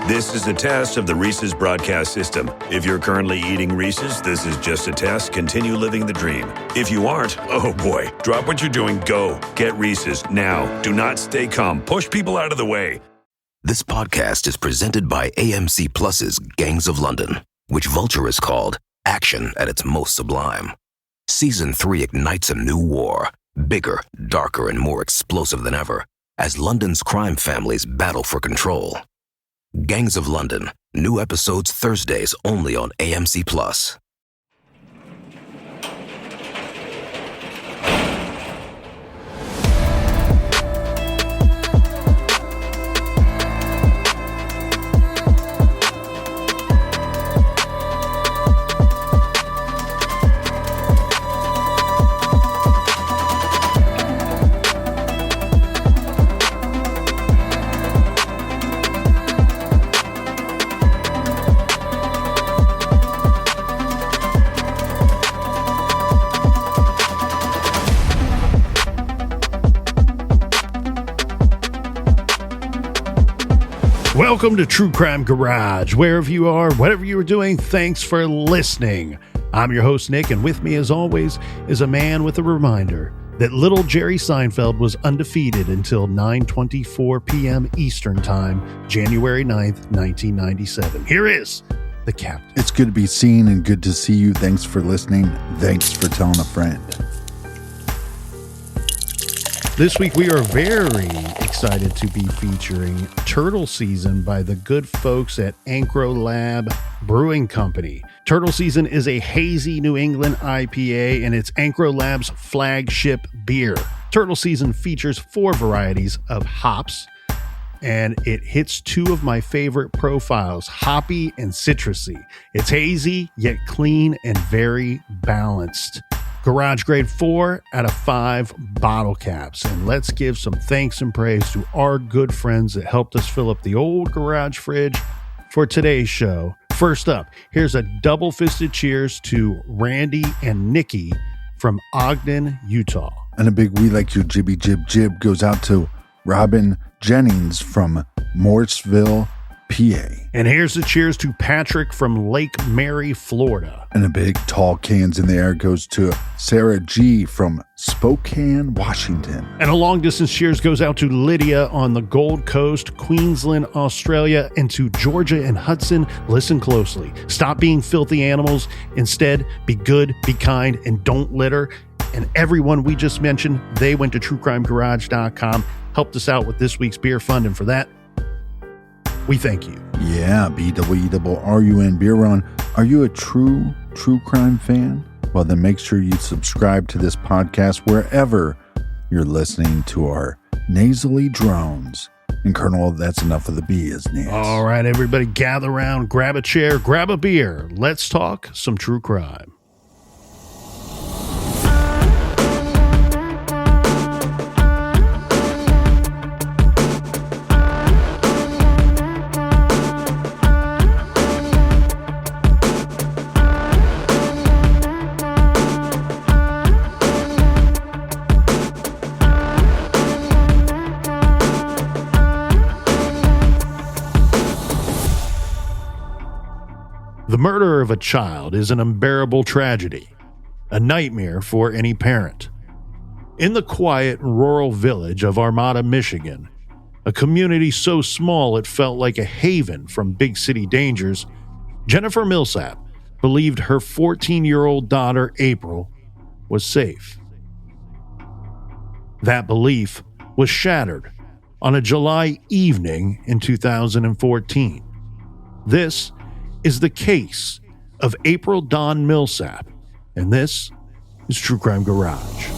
This is a test of the Reese's broadcast system. If you're currently eating Reese's, this is just a test. Continue living the dream. If you aren't, oh boy, drop what you're doing. Go. Get Reese's now. Do not stay calm. Push people out of the way. This podcast is presented by AMC Plus's Gangs of London, which Vulture has called action at its most sublime. Season 3 ignites a new war, bigger, darker, and more explosive than ever, as London's crime families battle for control. Gangs of London, new episodes Thursdays only on AMC Plus. Welcome to True Crime Garage. Wherever you are, whatever you are doing, thanks for listening. I'm your host, Nick, and with me, as always, is a man with a reminder that little Jerry Seinfeld was undefeated until 9:24 p.m. Eastern Time, January 9th, 1997. Here is the captain. It's good to be seen and good to see you. Thanks for listening. Thanks for telling a friend. This week, we are very excited to be featuring Turtle Season by the good folks at Ankrolab Brewing Company. Turtle Season is a hazy New England IPA, and it's Ankrolab's flagship beer. Turtle Season features 4 varieties of hops, and it hits 2 of my favorite profiles, hoppy and citrusy. It's hazy, yet clean and very balanced. Garage grade 4 out of 5 bottle caps. And let's give some thanks and praise to our good friends that helped us fill up the old garage fridge for today's show. First up, here's a double-fisted cheers to Randy and Nikki from Ogden, Utah. And a big we like you jibby jib jib goes out to Robin Jennings from Morrisville, PA. And here's the cheers to Patrick from Lake Mary, Florida. And a big tall cans in the air goes to Sarah G from Spokane, Washington. And a long distance cheers goes out to Lydia on the Gold Coast, Queensland, Australia, and to Georgia and Hudson. Listen closely. Stop being filthy animals. Instead, be good, be kind, and don't litter. And everyone we just mentioned, they went to truecrimegarage.com, helped us out with this week's beer fund, and for that, we thank you. Yeah, BWERUN Beer Run. Are you a true crime fan? Well, then make sure you subscribe to this podcast wherever you're listening to our nasally drones. And Colonel, that's enough of the business. All right, everybody, gather around, grab a chair, grab a beer. Let's talk some true crime. The murder of a child is an unbearable tragedy, a nightmare for any parent. In the quiet rural village of Armada, Michigan, a community so small it felt like a haven from big city dangers, Jennifer Millsap believed her 14-year-old daughter, April, was safe. That belief was shattered on a July evening in 2014. This is the case of April Dawn Millsap, and this is True Crime Garage.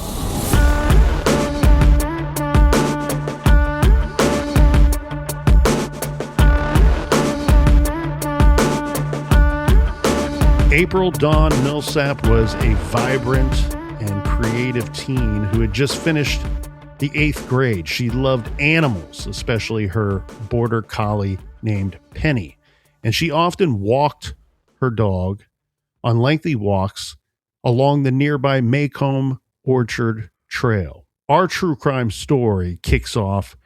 April Dawn Millsap was a vibrant and creative teen who had just finished the 8th grade. She loved animals, especially her border collie named Penny. And she often walked her dog on lengthy walks along the nearby Maycomb Orchard Trail. Our true crime story kicks off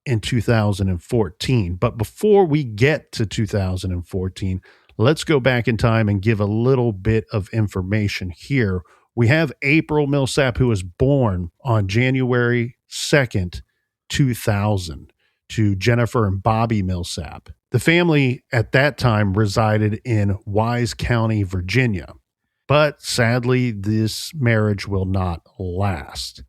in 2014. But before we get to 2014, let's go back in time and give a little bit of information here. We have April Millsap, who was born on January 2nd, 2000, to Jennifer and Bobby Millsap. The family at that time resided in Wise County, Virginia. But sadly, this marriage will not last.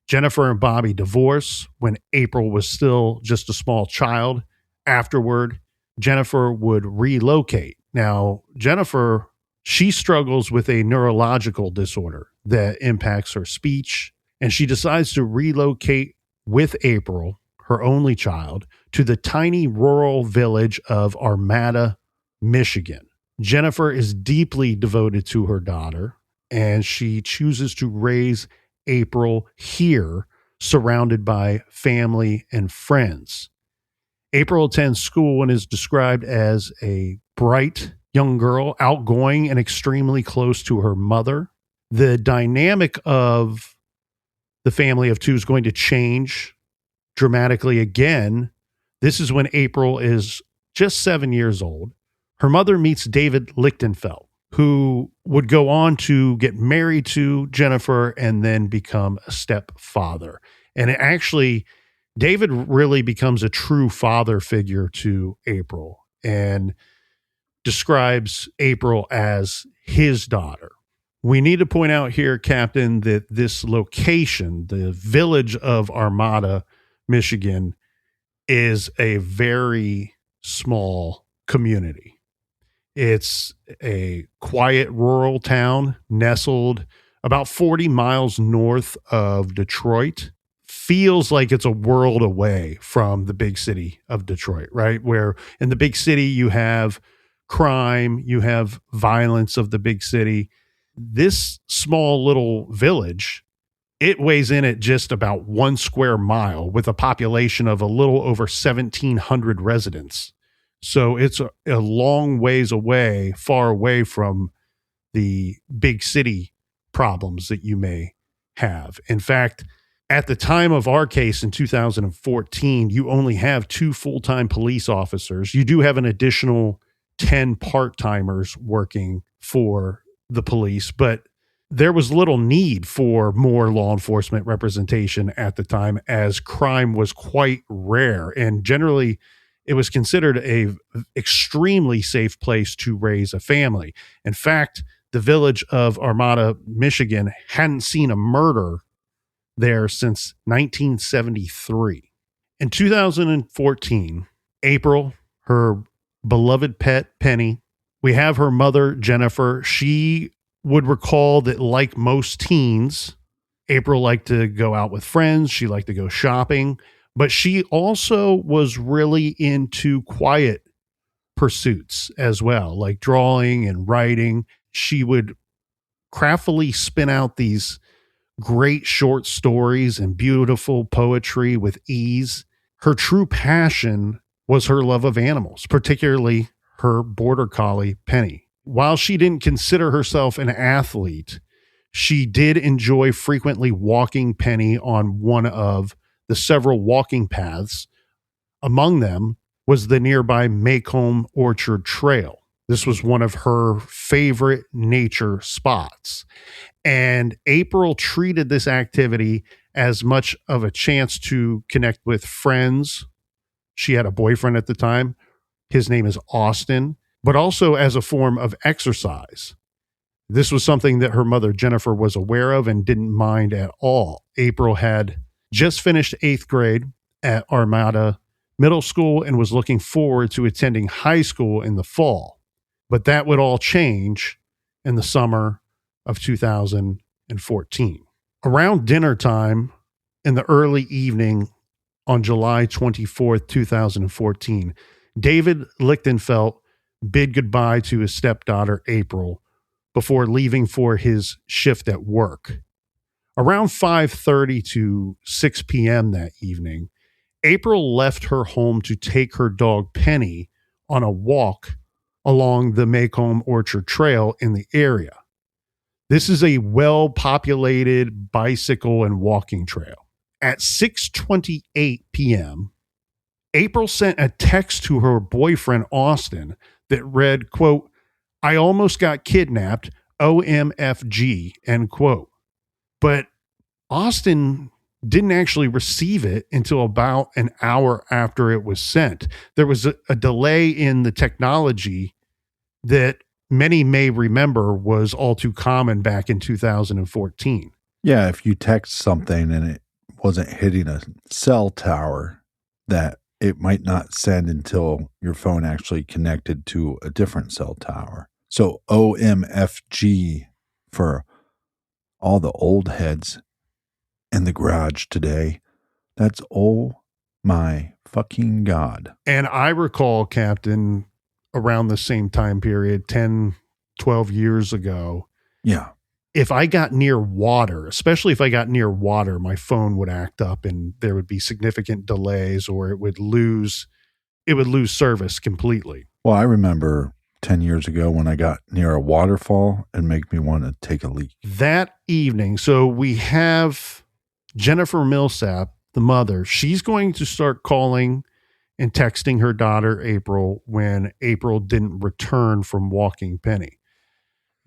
Jennifer and Bobby divorced when April was still just a small child. Afterward, Jennifer would relocate. Now, Jennifer, she struggles with a neurological disorder that impacts her speech, and she decides to relocate with April, her only child, to the tiny rural village of Armada, Michigan. Jennifer is deeply devoted to her daughter, and she chooses to raise April here, surrounded by family and friends. April attends school and is described as a bright young girl, outgoing and extremely close to her mother. The dynamic of the family of two is going to change dramatically again. This is when April is just 7 years old. Her mother meets David Lichtenfeld, who would go on to get married to Jennifer and then become a stepfather. And David really becomes a true father figure to April and describes April as his daughter. We need to point out here, Captain, that this location, the village of Armada, Michigan, is a very small community. It's a quiet rural town nestled about 40 miles north of Detroit. Feels like it's a world away from the big city of Detroit, right? Where in the big city you have crime, you have violence of the big city. This small little village, it weighs in at just about 1 square mile with a population of a little over 1,700 residents. So it's a long ways away, far away from the big city problems that you may have. In fact, at the time of our case in 2014, you only have 2 full-time police officers. You do have an additional 10 part-timers working for the police, but there was little need for more law enforcement representation at the time, as crime was quite rare, and generally it was considered a extremely safe place to raise a family. In fact, the village of Armada, Michigan hadn't seen a murder there since 1973. In 2014, April, her beloved pet Penny, we have her mother, Jennifer. She would recall that, like most teens, April liked to go out with friends. She liked to go shopping, but she also was really into quiet pursuits as well, like drawing and writing. She would craftily spin out these great short stories and beautiful poetry with ease. Her true passion was her love of animals, particularly her border collie, Penny. While she didn't consider herself an athlete, she did enjoy frequently walking Penny on one of the several walking paths. Among them was the nearby Maycomb Orchard Trail. This was one of her favorite nature spots. And April treated this activity as much of a chance to connect with friends. She had a boyfriend at the time. His name is Austin, but also as a form of exercise. This was something that her mother, Jennifer, was aware of and didn't mind at all. April had just finished 8th grade at Armada Middle School and was looking forward to attending high school in the fall. But that would all change in the summer of 2014. Around dinner time in the early evening on July 24th, 2014, David Lichtenfeld bid goodbye to his stepdaughter, April, before leaving for his shift at work. Around 5:30 to 6 p.m. that evening, April left her home to take her dog, Penny, on a walk along the Maycomb Orchard Trail in the area. This is a well-populated bicycle and walking trail. At 6:28 p.m., April sent a text to her boyfriend, Austin, that read, quote, "I almost got kidnapped, OMFG," end quote. But Austin didn't actually receive it until about an hour after it was sent. There was a delay in the technology that many may remember was all too common back in 2014. Yeah, if you text something and it wasn't hitting a cell tower, that it might not send until your phone actually connected to a different cell tower. So OMFG for all the old heads in the garage today. That's oh my fucking God. And I recall, Captain, around the same time period, 10, 12 years ago. Yeah. If I got near water, especially if I got near water, my phone would act up and there would be significant delays, or it would lose service completely. Well, I remember 10 years ago when I got near a waterfall and make me want to take a leak. That evening, so we have Jennifer Millsap, the mother. She's going to start calling and texting her daughter, April, when April didn't return from walking Penny.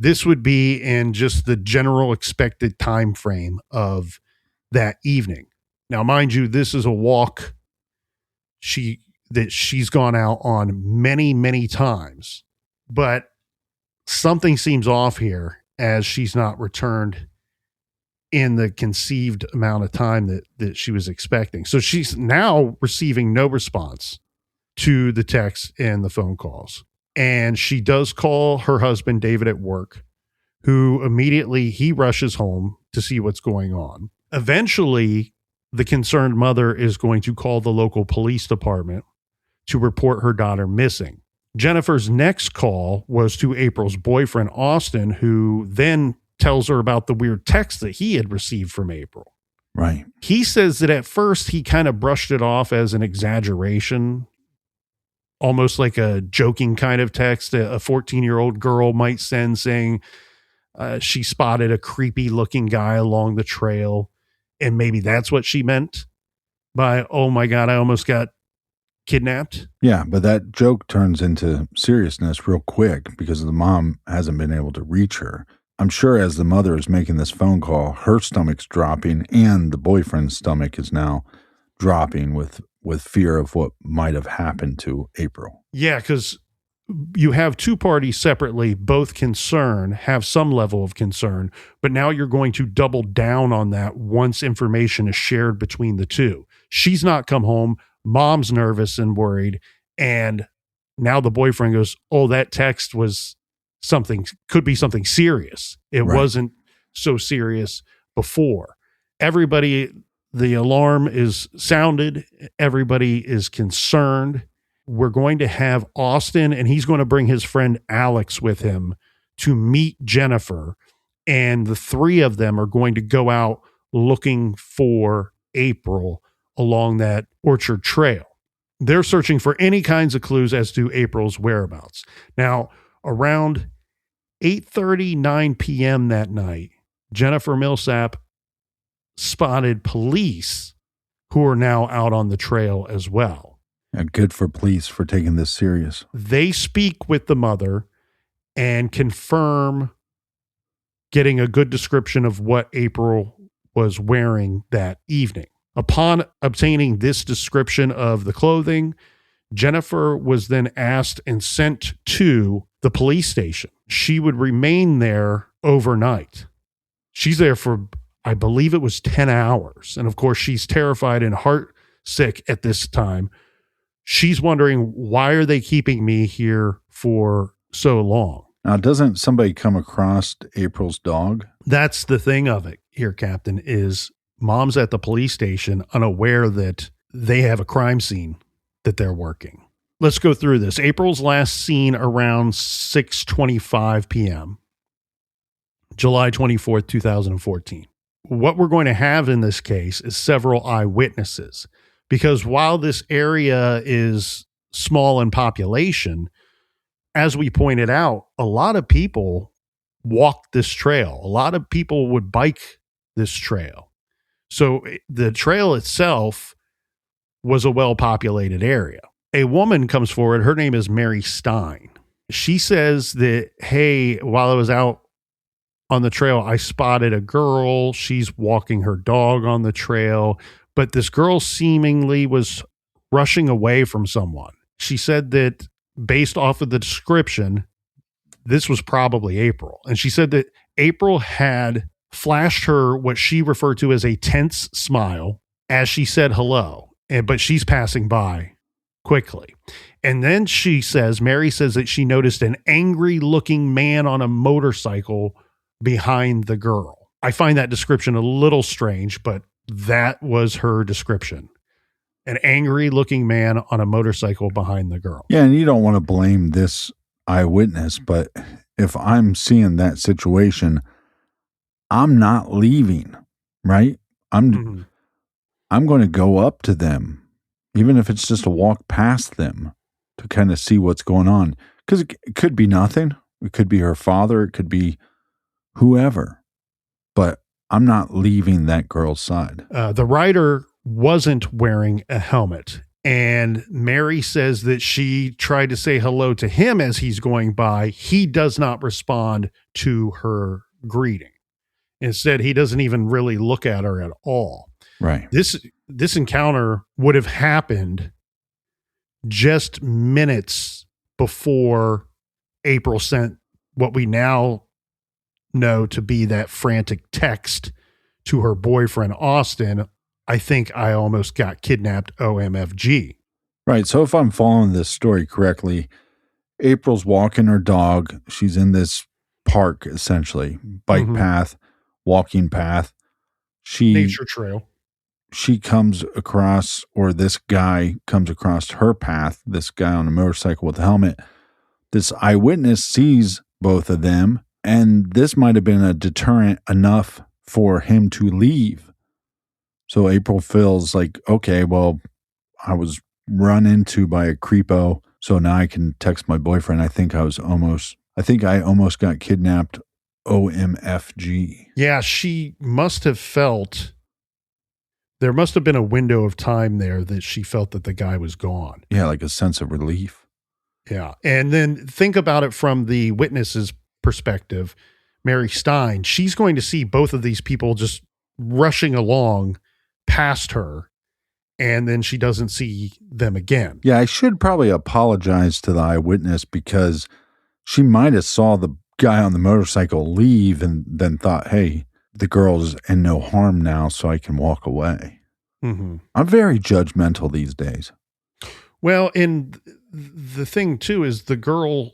This would be in just the general expected time frame of that evening. Now, mind you, this is a walk that she's gone out on many, many times, but something seems off here as she's not returned in the conceived amount of time that she was expecting. So she's now receiving no response to the texts and the phone calls. And she does call her husband, David, at work, who immediately he rushes home to see what's going on. Eventually, the concerned mother is going to call the local police department to report her daughter missing. Jennifer's next call was to April's boyfriend, Austin, who then tells her about the weird text that he had received from April. Right. He says that at first he kind of brushed it off as an exaggeration, almost like a joking kind of text a 14-year-old girl might send saying she spotted a creepy looking guy along the trail. And maybe that's what she meant by, "Oh my God, I almost got kidnapped." Yeah, but that joke turns into seriousness real quick because the mom hasn't been able to reach her. I'm sure as the mother is making this phone call, her stomach's dropping and the boyfriend's stomach is now dropping with fear of what might have happened to April. Yeah, because you have two parties separately, both have some level of concern, but now you're going to double down on that once information is shared between the two. She's not come home. Mom's nervous and worried. And now the boyfriend goes, "Oh, that text was could be something serious. It wasn't so serious before." Everybody, the alarm is sounded. Everybody is concerned. We're going to have Austin, and he's going to bring his friend Alex with him to meet Jennifer. And the three of them are going to go out looking for April along that Orchard Trail. They're searching for any kinds of clues as to April's whereabouts. Now, around 8:30, 9 p.m. that night, Jennifer Millsap spotted police who are now out on the trail as well. And good for police for taking this serious. They speak with the mother and confirm getting a good description of what April was wearing that evening. Upon obtaining this description of the clothing, Jennifer was then asked and sent to the police station. She would remain there overnight. She's there for, I believe it was 10 hours. And of course, she's terrified and heartsick at this time. She's wondering, why are they keeping me here for so long? Now, doesn't somebody come across April's dog? That's the thing of it here, Captain, is Mom's at the police station unaware that they have a crime scene that they're working. Let's go through this. April's last seen around 6:25 p.m., July 24th, 2014. What we're going to have in this case is several eyewitnesses, because while this area is small in population, as we pointed out, a lot of people walked this trail. A lot of people would bike this trail. So the trail itself was a well-populated area. A woman comes forward. Her name is Mary Stein. She says that, hey, while I was out on the trail, I spotted a girl. She's walking her dog on the trail, but this girl seemingly was rushing away from someone. She said that based off of the description, this was probably April. And she said that April had flashed her what she referred to as a tense smile as she said hello, but she's passing by quickly. And then Mary says that she noticed an angry looking man on a motorcycle behind the girl. I find that description a little strange, but that was her description. An angry looking man on a motorcycle behind the girl. Yeah, and you don't want to blame this eyewitness, but if I'm seeing that situation, I'm not leaving, right? I'm going to go up to them, even if it's just a walk past them to kind of see what's going on. Because it could be nothing. It could be her father. It could be whoever. But I'm not leaving that girl's side. The rider wasn't wearing a helmet. And Mary says that she tried to say hello to him as he's going by. He does not respond to her greeting. Instead, he doesn't even really look at her at all. Right. This encounter would have happened just minutes before April sent what we now know to be that frantic text to her boyfriend, Austin. I think I almost got kidnapped, OMFG. Right. So if I'm following this story correctly, April's walking her dog. She's in park, essentially, bike path, walking path. Nature trail. She comes across, or this guy comes across her path, this guy on a motorcycle with a helmet. This eyewitness sees both of them, and this might have been a deterrent enough for him to leave. So April feels like, okay, well, I was run into by a creepo, so now I can text my boyfriend. I think I almost got kidnapped, OMFG. Yeah, she must have felt, there must have been a window of time there that she felt that the guy was gone. Yeah, like a sense of relief. Yeah. And then think about it from the witness's perspective. Mary Stein, she's going to see both of these people just rushing along past her, and then she doesn't see them again. Yeah, I should probably apologize to the eyewitness because she might have saw the guy on the motorcycle leave and then thought, hey, the girl's in no harm now, so I can walk away. I'm very judgmental these days. Well, and the thing too is the girl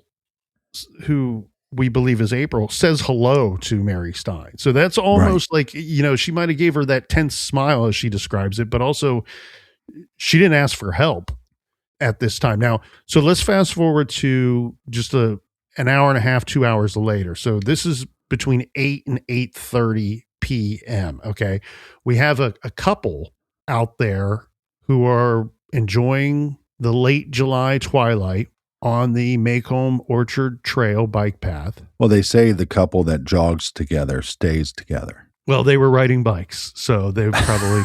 who we believe is April says hello to Mary Stein. So that's almost like, she might have gave her that tense smile as she describes it, but also she didn't ask for help at this time. Now, so let's fast forward to just an hour and a half, 2 hours later. So this is between 8 and 8:30 p.m. Okay. We have a couple out there who are enjoying the late July twilight on the Maycomb Orchard Trail bike path. Well, they say the couple that jogs together stays together. Well, they were riding bikes, so they probably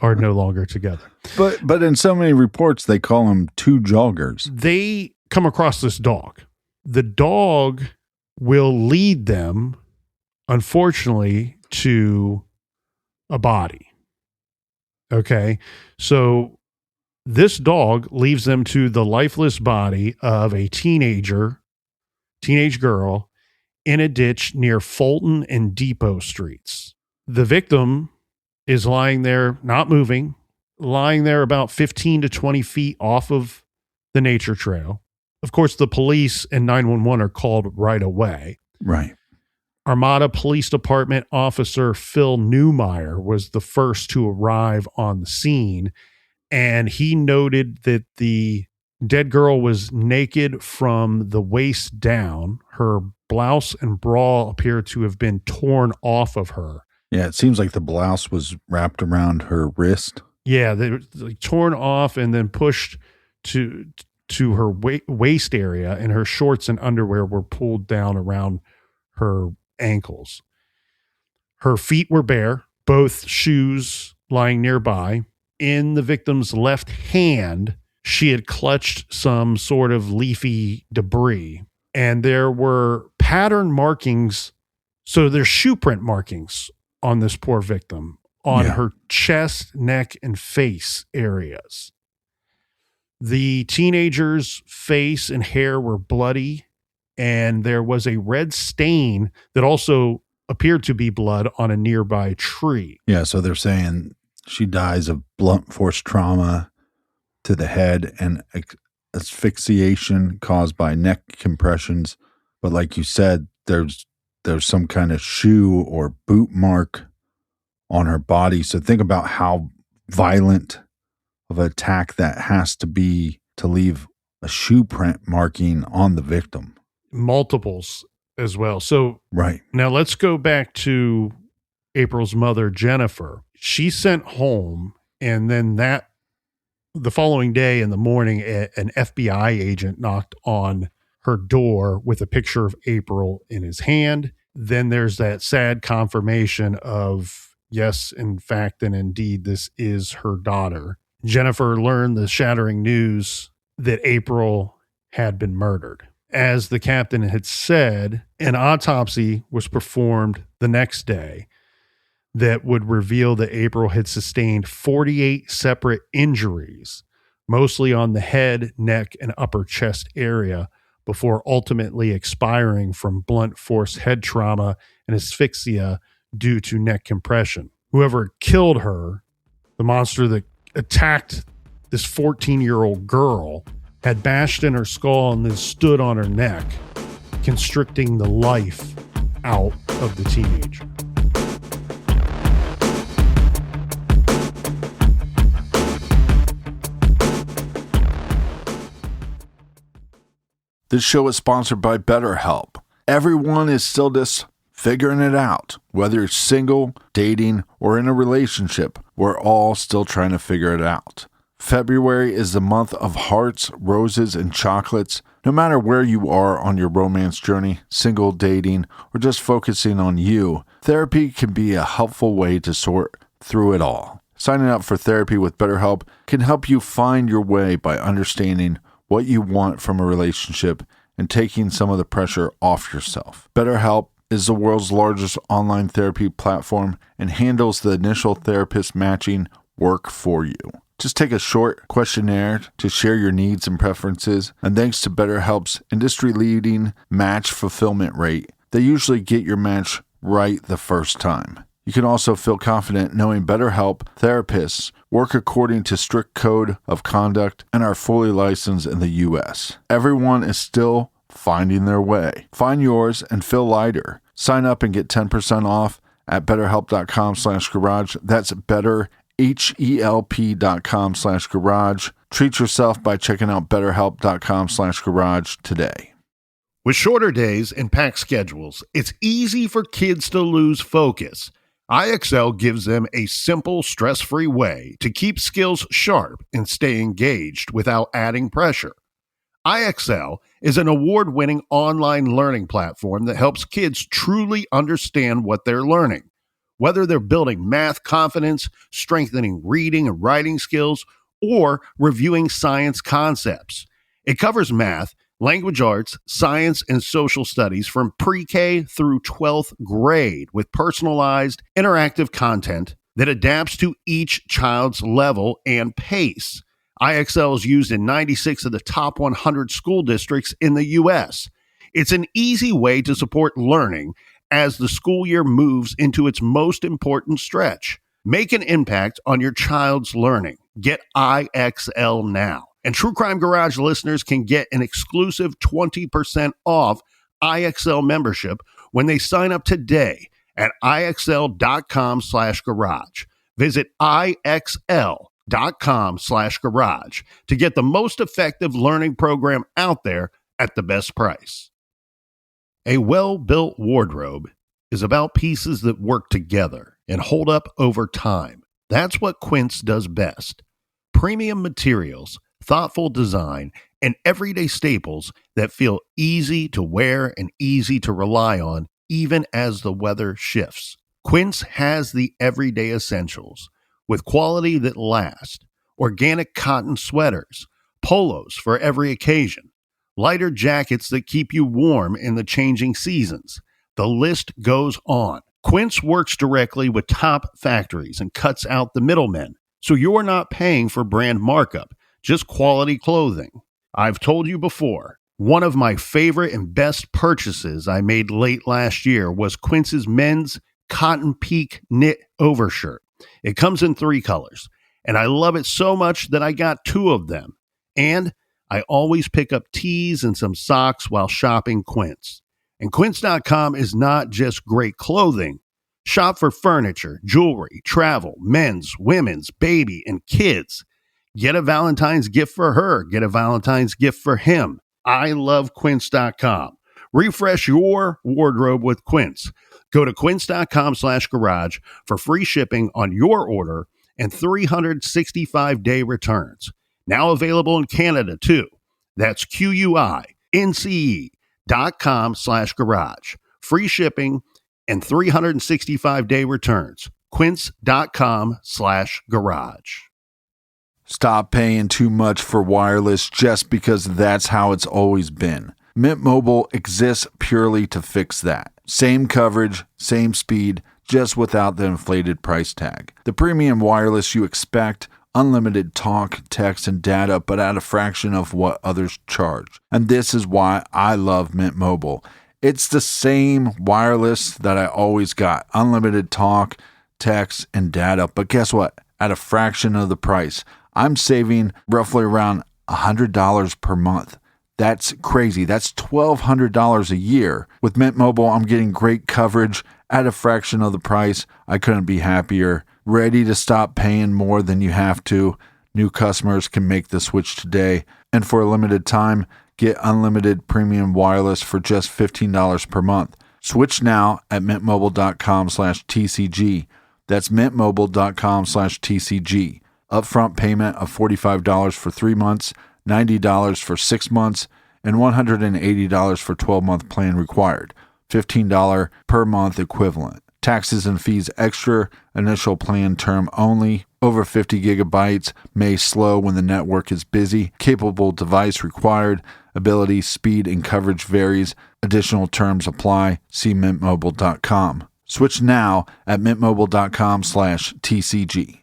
are no longer together. But in so many reports, they call them two joggers. They come across this dog. The dog will lead them, unfortunately, to a body. Okay, so this dog leaves them to the lifeless body of a teenage girl in a ditch near Fulton and Depot Streets. The victim is lying there, not moving, lying there about 15 to 20 feet off of the nature trail. Of course, the police and 911 are called right away. Right. Armada Police Department officer Phil Newmeyer was the first to arrive on the scene, and he noted that the dead girl was naked from the waist down. Her blouse and bra appeared to have been torn off of her. Yeah, it seems like the blouse was wrapped around her wrist. Yeah, they were like torn off and then pushed to her waist area, and her shorts and underwear were pulled down around her ankles. Her feet were bare, both shoes lying nearby. in the victim's left hand, she had clutched some sort of leafy debris. And there were pattern markings. So there's shoe print markings on this poor victim on her chest, neck, and face areas. The teenager's face and hair were bloody, and there was a red stain that also appeared to be blood on a nearby tree. Yeah, so they're saying she dies of blunt force trauma to the head and asphyxiation caused by neck compressions. But like you said, there's some kind of shoe or boot mark on her body. So think about how violent of an attack that has to be to leave a shoe print marking on the victim. Multiples as well. So right. Now let's go back to April's mother, Jennifer. She sent home, and then the following day in the morning, an FBI agent knocked on her door with a picture of April in his hand. Then there's that sad confirmation of, yes, in fact, and indeed, this is her daughter. Jennifer learned the shattering news that April had been murdered. As the captain had said, an autopsy was performed the next day that would reveal that April had sustained 48 separate injuries, mostly on the head, neck, and upper chest area, before ultimately expiring from blunt force head trauma and asphyxia due to neck compression. Whoever killed her, the monster that attacked this 14-year-old girl, had bashed in her skull and then stood on her neck, constricting the life out of the teenager. This show is sponsored by BetterHelp. Everyone is still just figuring it out. Whether you're single, dating, or in a relationship, we're all still trying to figure it out. February is the month of hearts, roses, and chocolates. No matter where you are on your romance journey, single, dating, or just focusing on you, therapy can be a helpful way to sort through it all. Signing up for therapy with BetterHelp can help you find your way by understanding what you want from a relationship and taking some of the pressure off yourself. BetterHelp is the world's largest online therapy platform and handles the initial therapist matching work for you. Just take a short questionnaire to share your needs and preferences, and thanks to BetterHelp's industry-leading match fulfillment rate, they usually get your match right the first time. You can also feel confident knowing BetterHelp therapists work according to strict code of conduct and are fully licensed in the U.S. Everyone is still finding their way. Find yours and feel lighter. Sign up and get 10% off at betterhelp.com/garage. That's betterhelp.com/garage. Treat yourself by checking out betterhelp.com/garage today. With shorter days and packed schedules, it's easy for kids to lose focus. IXL gives them a simple, stress-free way to keep skills sharp and stay engaged without adding pressure. IXL is an award-winning online learning platform that helps kids truly understand what they're learning. Whether they're building math confidence, strengthening reading and writing skills, or reviewing science concepts. It covers math, language arts, science, and social studies from pre-K through 12th grade with personalized, interactive content that adapts to each child's level and pace. IXL is used in 96 of the top 100 school districts in the U.S. It's an easy way to support learning as the school year moves into its most important stretch. Make an impact on your child's learning. Get IXL now. And True Crime Garage listeners can get an exclusive 20% off IXL membership when they sign up today at IXL.com/garage. Visit IXL.com/garage to get the most effective learning program out there at the best price. A well-built wardrobe is about pieces that work together and hold up over time. That's what Quince does best. Premium materials, thoughtful design, and everyday staples that feel easy to wear and easy to rely on, even as the weather shifts. Quince has the everyday essentials, with quality that lasts. Organic cotton sweaters, polos for every occasion, lighter jackets that keep you warm in the changing seasons. The list goes on. Quince works directly with top factories and cuts out the middlemen, so you're not paying for brand markup, just quality clothing. I've told you before, one of my favorite and best purchases I made late last year was Quince's men's Cotton Peak knit overshirt. It comes in 3 colors, and I love it so much that I got 2 of them. And I always pick up tees and some socks while shopping Quince. And Quince.com is not just great clothing. Shop for furniture, jewelry, travel, men's, women's, baby, and kids. Get a Valentine's gift for her. Get a Valentine's gift for him. I love Quince.com. Refresh your wardrobe with Quince. Go to quince.com/garage for free shipping on your order and 365-day returns. Now available in Canada too. That's QUINCE.com/garage. Free shipping and 365-day returns. Quince.com/garage. Stop paying too much for wireless just because that's how it's always been. Mint Mobile exists purely to fix that. Same coverage, same speed, just without the inflated price tag. The premium wireless you expect, unlimited talk, text, and data, but at a fraction of what others charge. And this is why I love Mint Mobile. It's the same wireless that I always got. Unlimited talk, text, and data. But guess what? At a fraction of the price. I'm saving roughly around $100 per month. That's crazy. That's $1,200 a year. With Mint Mobile, I'm getting great coverage at a fraction of the price. I couldn't be happier. Ready to stop paying more than you have to? New customers can make the switch today. And for a limited time, get unlimited premium wireless for just $15 per month. Switch now at mintmobile.com/TCG. That's mintmobile.com/TCG. Upfront payment of $45 for 3 months, $90 for 6 months, and $180 for 12-month plan required. $15 per month equivalent. Taxes and fees extra. Initial plan term only. Over 50 gigabytes. May slow when the network is busy. Capable device required. Ability, speed, and coverage varies. Additional terms apply. See mintmobile.com. Switch now at mintmobile.com/TCG.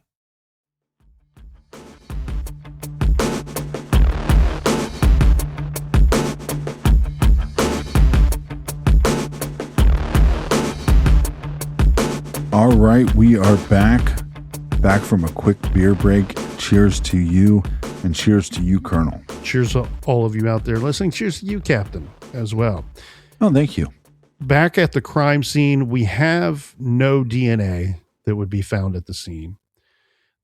All right, we are back from a quick beer break. Cheers to you, and cheers to you, Colonel. Cheers to all of you out there listening. Cheers to you, Captain, as well. Oh, thank you. Back at the crime scene, we have no DNA that would be found at the scene.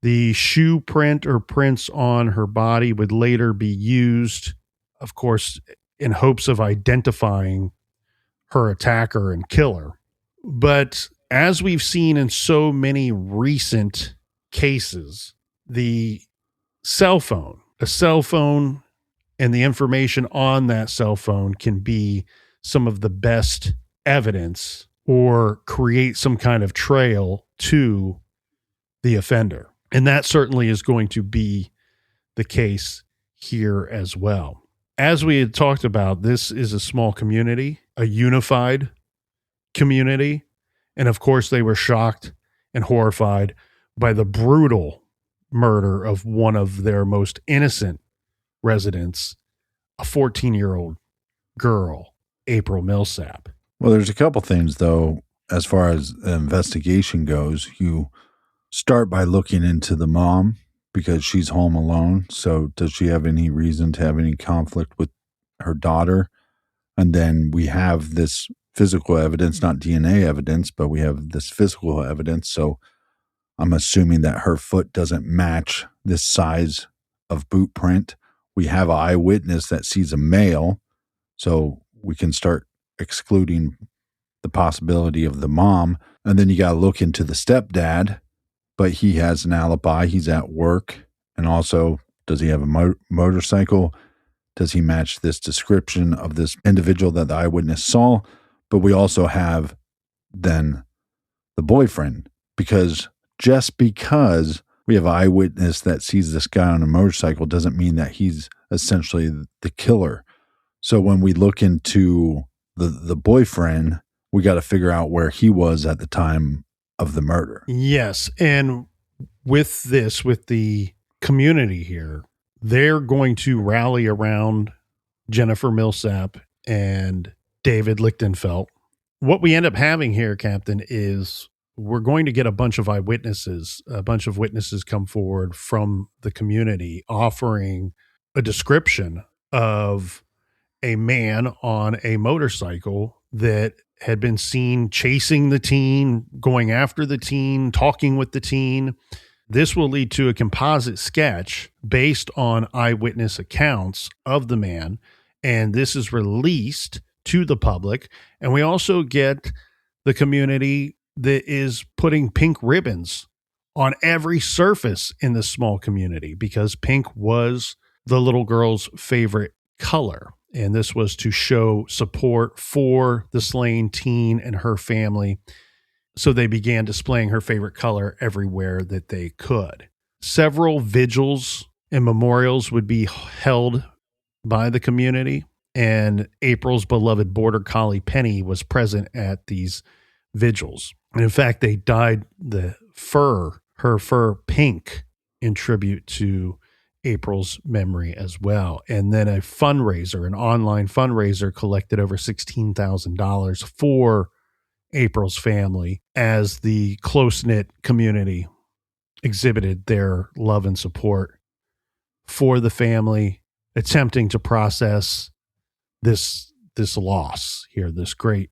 The shoe print or prints on her body would later be used, of course, in hopes of identifying her attacker and killer. But as we've seen in so many recent cases, a cell phone and the information on that cell phone can be some of the best evidence or create some kind of trail to the offender. And that certainly is going to be the case here as well. As we had talked about, this is a small community, a unified community. And of course, they were shocked and horrified by the brutal murder of one of their most innocent residents, a 14-year-old girl, April Millsap. Well, there's a couple things, though, as far as the investigation goes. You start by looking into the mom because she's home alone. So does she have any reason to have any conflict with her daughter? And then we have this physical evidence, not DNA evidence, but we have this physical evidence. So I'm assuming that her foot doesn't match this size of boot print. We have an eyewitness that sees a male. So we can start excluding the possibility of the mom. And then you got to look into the stepdad, but he has an alibi. He's at work. And also, does he have a motorcycle? Does he match this description of this individual that the eyewitness saw? But we also have then the boyfriend, because just because we have an eyewitness that sees this guy on a motorcycle doesn't mean that he's essentially the killer. So when we look into the boyfriend, we got to figure out where he was at the time of the murder. Yes. And with the community here, they're going to rally around Jennifer Millsap and David Lichtenfeld. What we end up having here, Captain, is we're going to get a bunch of eyewitnesses, a bunch of witnesses come forward from the community offering a description of a man on a motorcycle that had been seen chasing the teen, going after the teen, talking with the teen. This will lead to a composite sketch based on eyewitness accounts of the man, and this is released to the public. And we also get the community that is putting pink ribbons on every surface in this small community because pink was the little girl's favorite color. And this was to show support for the slain teen and her family. So they began displaying her favorite color everywhere that they could. Several vigils and memorials would be held by the community, and April's beloved border collie Penny was present at these vigils. And in fact, they dyed her fur pink in tribute to April's memory as well. And then an online fundraiser collected over $16,000 for April's family as the close-knit community exhibited their love and support for the family, attempting to process this loss here, this great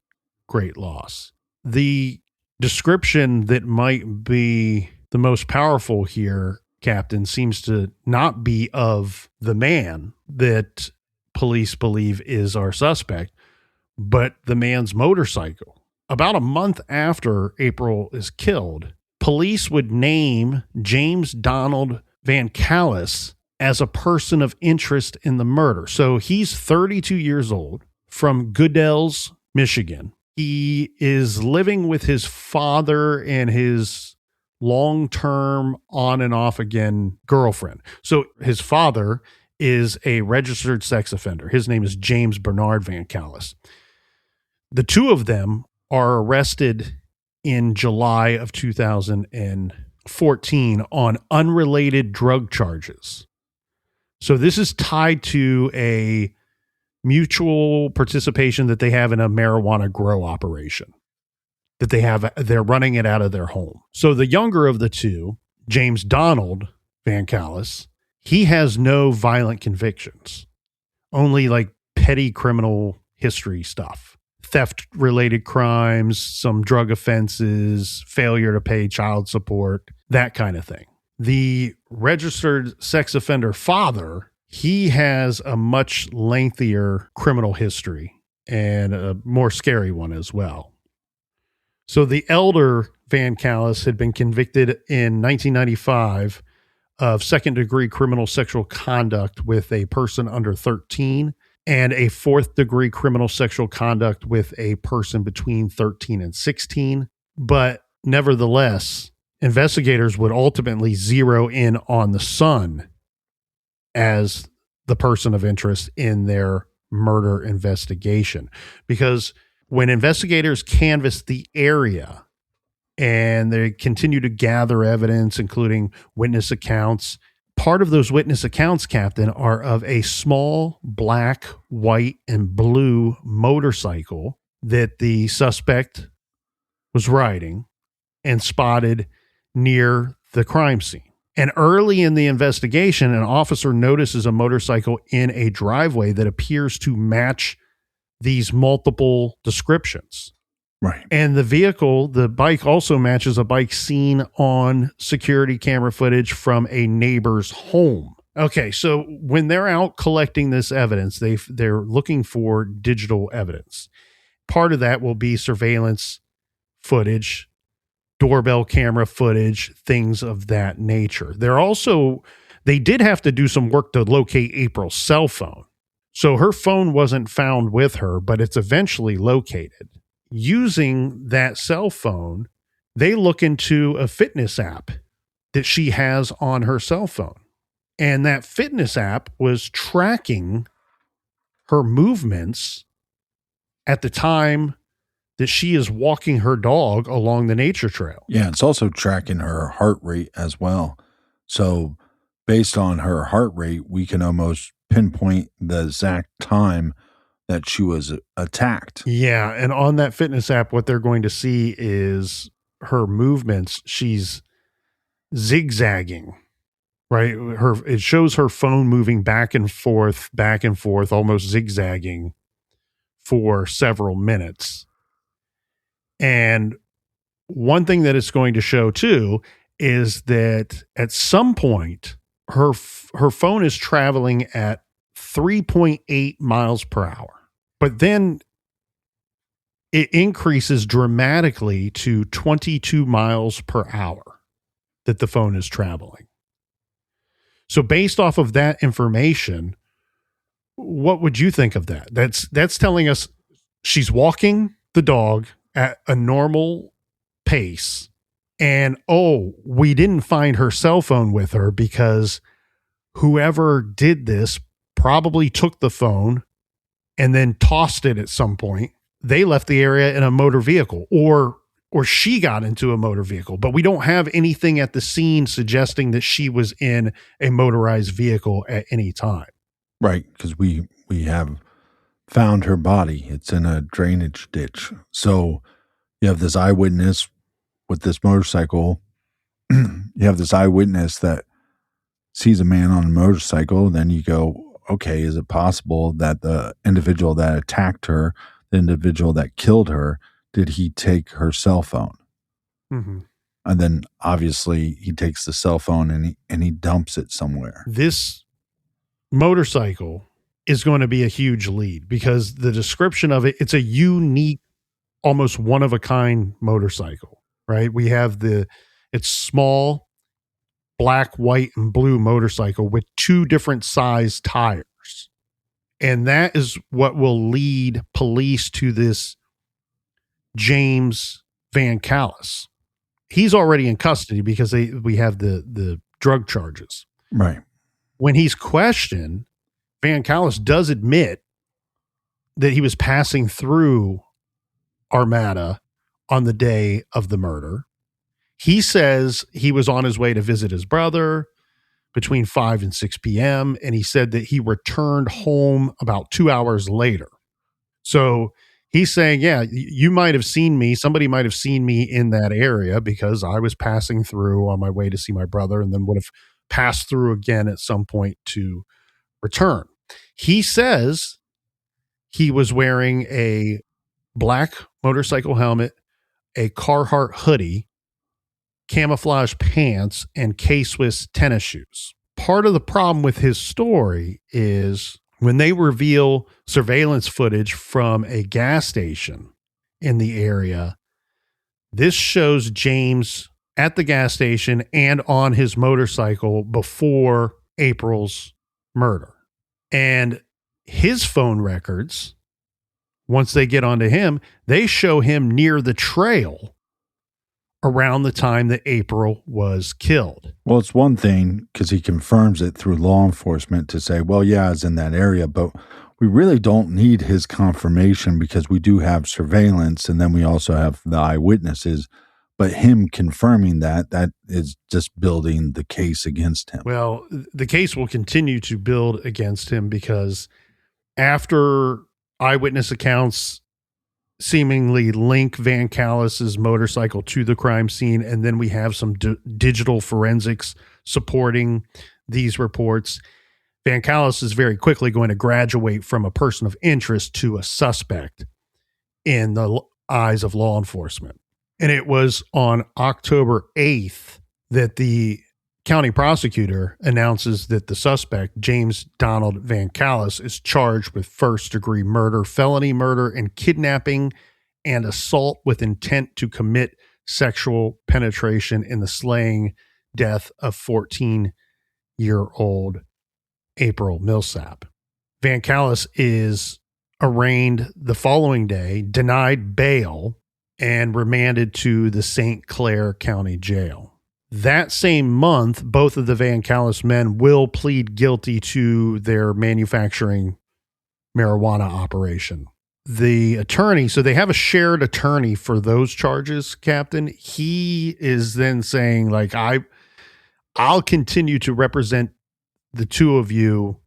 loss. The description that might be the most powerful here, Captain, seems to not be of the man that police believe is our suspect, but the man's motorcycle. About a month after April is killed, police would name James Donald Van Callis as a person of interest in the murder. So he's 32 years old from Goodell's, Michigan. He is living with his father and his long-term on and off again girlfriend. So his father is a registered sex offender. His name is James Bernard Van Callis. The two of them are arrested in July of 2014 on unrelated drug charges. So this is tied to a mutual participation that they have in a marijuana grow operation that they're running it out of their home. So the younger of the two, James Donald Van Callis, he has no violent convictions, only like petty criminal history stuff, theft-related crimes, some drug offenses, failure to pay child support, that kind of thing. The registered sex offender father, he has a much lengthier criminal history and a more scary one as well. So the elder Van Callis had been convicted in 1995 of second-degree criminal sexual conduct with a person under 13 and a fourth-degree criminal sexual conduct with a person between 13 and 16. But nevertheless, investigators would ultimately zero in on the son as the person of interest in their murder investigation. Because when investigators canvassed the area and they continue to gather evidence, including witness accounts, part of those witness accounts, Captain, are of a small black, white, and blue motorcycle that the suspect was riding and spotted near the crime scene. And early in the investigation, an officer notices a motorcycle in a driveway that appears to match these multiple descriptions. Right. And the bike also matches a bike seen on security camera footage from a neighbor's home. Okay, so when they're out collecting this evidence, they're looking for digital evidence. Part of that will be surveillance footage, doorbell camera footage, things of that nature. They did have to do some work to locate April's cell phone. So her phone wasn't found with her, but it's eventually located. Using that cell phone, they look into a fitness app that she has on her cell phone. And that fitness app was tracking her movements at the time that she is walking her dog along the nature trail. Yeah, it's also tracking her heart rate as well. So based on her heart rate, we can almost pinpoint the exact time that she was attacked. Yeah, and on that fitness app, what they're going to see is her movements. She's zigzagging, right? It shows her phone moving back and forth, almost zigzagging for several minutes. And one thing that it's going to show too is that at some point her phone is traveling at 3.8 miles per hour. But then it increases dramatically to 22 miles per hour that the phone is traveling. So based off of that information, what would you think of that? That's telling us she's walking the dog at a normal pace, and we didn't find her cell phone with her because whoever did this probably took the phone and then tossed it at some point. They left the area in a motor vehicle, or she got into a motor vehicle, but we don't have anything at the scene suggesting that she was in a motorized vehicle at any time. Right, because we have found her body. It's in a drainage ditch. So you have this eyewitness with this motorcycle. You have this eyewitness that sees a man on a motorcycle. Then you go, okay, is it possible that the individual that attacked her, the individual that killed her, did he take her cell phone? Mm-hmm. And then obviously he takes the cell phone and he dumps it somewhere. This motorcycle is going to be a huge lead because the description of it, it's a unique, almost one of a kind motorcycle, right? We have it's small, black, white, and blue motorcycle with two different size tires. And that is what will lead police to this James Van Callis. He's already in custody because we have the drug charges. Right. When he's questioned, Van Callis does admit that he was passing through Armada on the day of the murder. He says he was on his way to visit his brother between 5 and 6 p.m. And he said that he returned home about 2 hours later. So he's saying, yeah, you might have seen me. Somebody might have seen me in that area because I was passing through on my way to see my brother and then would have passed through again at some point to return. He says he was wearing a black motorcycle helmet, a Carhartt hoodie, camouflage pants, and K-Swiss tennis shoes. Part of the problem with his story is when they reveal surveillance footage from a gas station in the area, this shows James at the gas station and on his motorcycle before April's murder. And his phone records, once they get onto him, they show him near the trail around the time that April was killed. Well, it's one thing because he confirms it through law enforcement to say, well, yeah, it's in that area, but we really don't need his confirmation because we do have surveillance and then we also have the eyewitnesses. But him confirming that is just building the case against him. Well, the case will continue to build against him because after eyewitness accounts seemingly link Van Callis's motorcycle to the crime scene, and then we have some digital forensics supporting these reports, Van Callis is very quickly going to graduate from a person of interest to a suspect in the eyes of law enforcement. And it was on October 8th that the county prosecutor announces that the suspect, James Donald Van Callis, is charged with first-degree murder, felony murder, and kidnapping and assault with intent to commit sexual penetration in the slaying death of 14-year-old April Millsap. Van Callis is arraigned the following day, denied bail, and remanded to the St. Clair County Jail. That same month, both of the Van Callis men will plead guilty to their manufacturing marijuana operation. The attorney, so they have a shared attorney for those charges, Captain. He is then saying, like, I'll continue to represent the two of you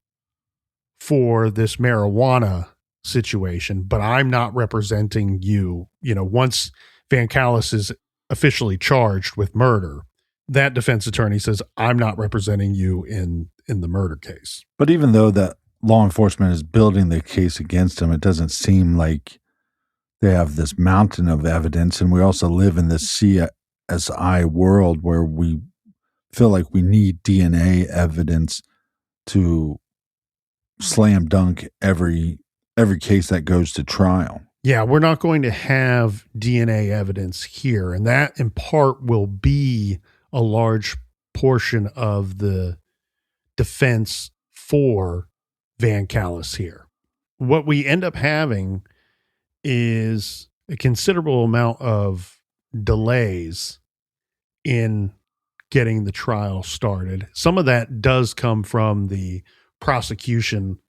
for this marijuana situation, but I'm not representing you. You know, once Van Callis is officially charged with murder, that defense attorney says, I'm not representing you in the murder case. But even though that law enforcement is building the case against him, it doesn't seem like they have this mountain of evidence. And we also live in this CSI world where we feel like we need DNA evidence to slam dunk every case that goes to trial. Yeah, we're not going to have DNA evidence here. And that in part will be a large portion of the defense for Van Callis here. What we end up having is a considerable amount of delays in getting the trial started. Some of that does come from the prosecution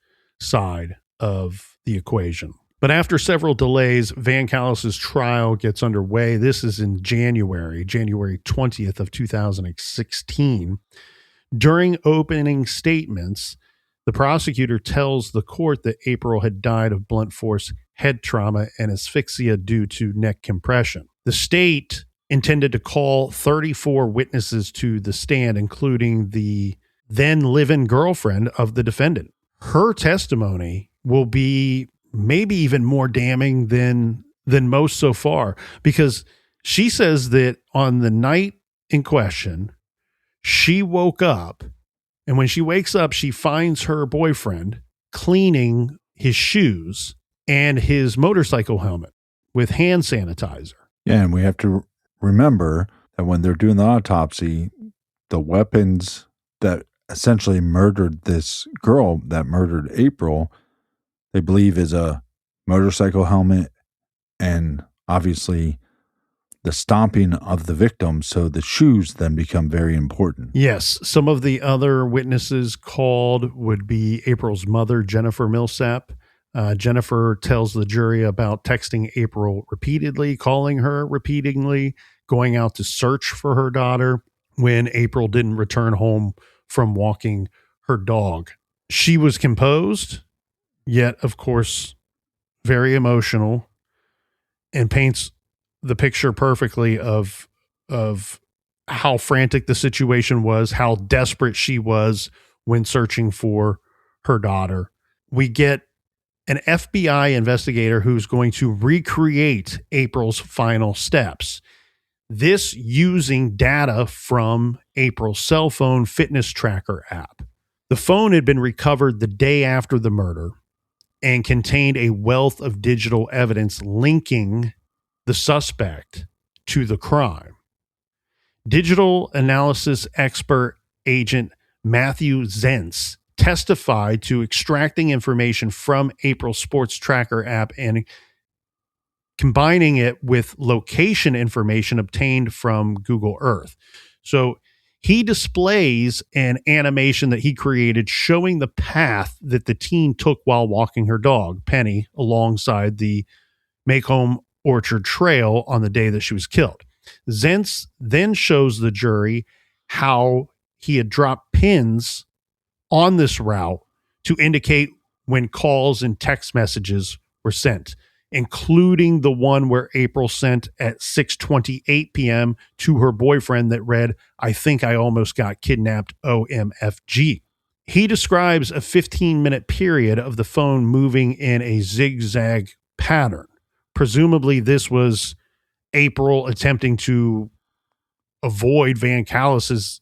side of the equation. But after several delays, Van Callis's trial gets underway. This is in January 20th of 2016. During opening statements, the prosecutor tells the court that April had died of blunt force head trauma and asphyxia due to neck compression. The state intended to call 34 witnesses to the stand, including the then live-in girlfriend of the defendant. Her testimony will be maybe even more damning than most so far, because she says that on the night in question, she woke up, and when she wakes up, she finds her boyfriend cleaning his shoes and his motorcycle helmet with hand sanitizer. Yeah, and we have to remember that when they're doing the autopsy, the weapons that essentially murdered this girl, that murdered April, they believe is a motorcycle helmet and obviously the stomping of the victim. So the shoes then become very important. Yes. Some of the other witnesses called would be April's mother, Jennifer Millsap. Jennifer tells the jury about texting April repeatedly, calling her repeatedly, going out to search for her daughter when April didn't return home from walking her dog. She was composed, yet, of course, very emotional, and paints the picture perfectly of how frantic the situation was, how desperate she was when searching for her daughter. We get an FBI investigator who's going to recreate April's final steps. This using data from April's cell phone fitness tracker app. The phone had been recovered the day after the murder and contained a wealth of digital evidence linking the suspect to the crime. Digital analysis expert agent Matthew Zentz testified to extracting information from April's sports tracker app and combining it with location information obtained from Google Earth. So he displays an animation that he created showing the path that the teen took while walking her dog, Penny, alongside the Macomb Orchard Trail on the day that she was killed. Zentz then shows the jury how he had dropped pins on this route to indicate when calls and text messages were sent, including the one where April sent at 6:28 p.m. to her boyfriend that read, "I think I almost got kidnapped, OMFG." He describes a 15-minute period of the phone moving in a zigzag pattern. Presumably this was April attempting to avoid Van Callis's